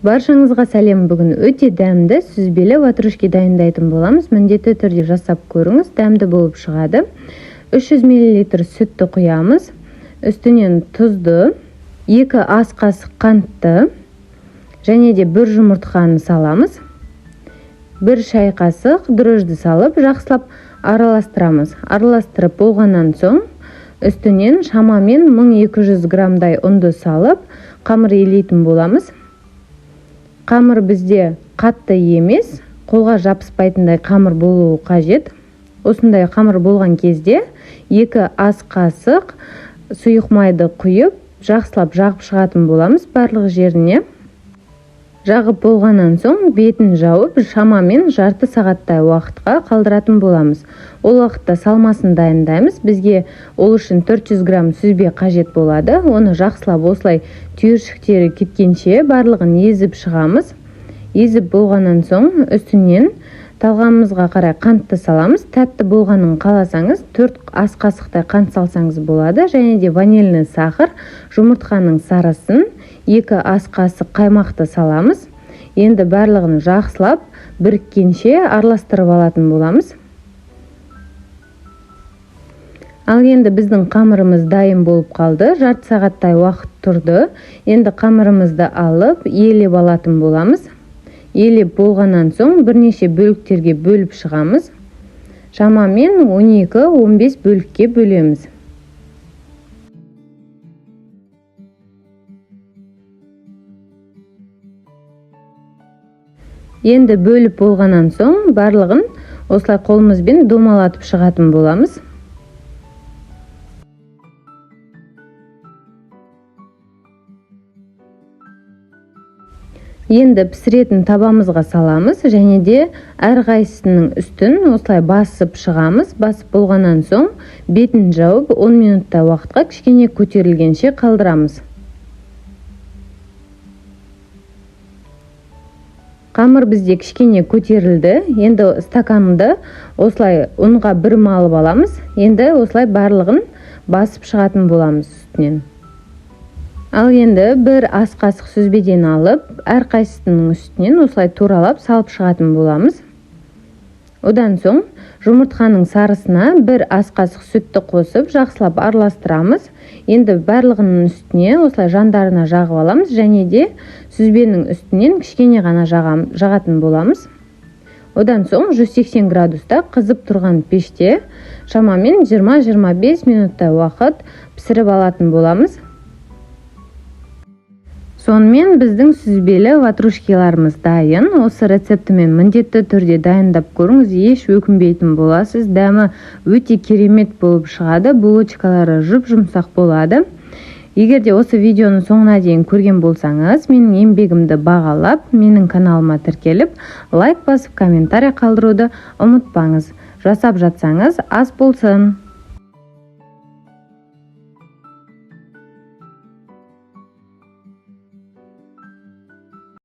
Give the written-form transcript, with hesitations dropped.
Баршаңызға сәлем. Бүгін өте дәмді сүзбелі ватрушки дайындайтын боламыз. Міндетті түрде жасап көріңіз, дәмді болып шығады. 300 мл сүтті құямыз. Үстінен тұзды, 2 ас қасық қантты және де 1 жұмыртқаны саламыз. 1 шай қасық дрожжды салып, жақсылап араластырамыз. Араластырып болғаннан соң, үстінен шамамен 1200 грамдай ұнды салып, қамыр елейтін боламыз. Қамыр бізде қатты емес, қолға жабыспайтындай қамыр болуы қажет. Осындай қамыр болған кезде 2 ас қасық сұйық майды құйып, жақсылап жағып шығатын боламыз барлық жеріне. Жағып болғаннан соң бетін жауып, шамамен жарты сағаттай уақытқа қалдыратын боламыз. Ол уақытта салмасын дайындаймыз. Бізге ол үшін 400 грамм сүзбе қажет болады. Оны жақсылап осылай түйіршіктері кеткенше барлығын езіп шығамыз. Езіп болғаннан соң үстінен талғамымызға қарай қантты саламыз. Тәтті болғанын қаласаңыз 4 ас қасықтай қант салсаңыз болады. Және де ванильный сахар, жұмыртқаның сарысын, 2 ас қасық қаймақты саламыз. Енді барлығын жақсылап біріккенше араластырып алатын боламыз. Ал енді біздің қамырымыз дайын болып қалды. Жарты сағаттай уақыт тұрды. Енді қамырымызды алып, елеп алатын боламыз. Елеп болғаннан соң бірнеше бөліктерге бөліп шығамыз. Шамамен 12-15 бөлікке бөлеміз. Енді бөліп болғаннан соң барлығын осылай қолымызбен домалатып шығатын боламыз. Енді пісіретін табамызға саламыз және де әрқайсысының үстін осылай басып шығамыз. Басып болғаннан соң бетін жауып 10 минуттай уақытқа кішкене көтерілгенше қалдырамыз. Қамыр бізде кішкене көтерілді. Енді стаканды осылай ұнға бір малып аламыз. Енді осылай барлығын басып шығатын боламыз үстінен. Ал енді 1 ас қасық сүзбеден алып, әрқайсысының үстінен осылай туралап салып шығатын боламыз. Одан соң жұмыртқаның сарысына 1 ас қасық сүтті қосып, жақсылап араластырамыз. Енді барлығының үстіне осылай жандарына жағып аламыз және де сүзбенің үстінен кішкене ғана жағатын боламыз. Одан соң 180 градуста қызып тұрған пеште шамамен 20-25 минуттай уақыт пісіріп алатын боламыз. Сонымен біздің сүзбелі ватрушкиларымыз дайын. Осы рецептімен міндетті түрде дайындап көріңіз, еш өкінбейтін боласыз. Дәмі өте керемет болып шығады. Булочкалары жұп-жұмсақ болады. Егер де осы видеоны соңына дейін көрген болсаңыз, менің еңбегімді бағалап, менің каналыма тіркеліп, лайк басып, комментарий қалдыруды ұмытпаңыз. Жасап жатсаңыз ас болсын.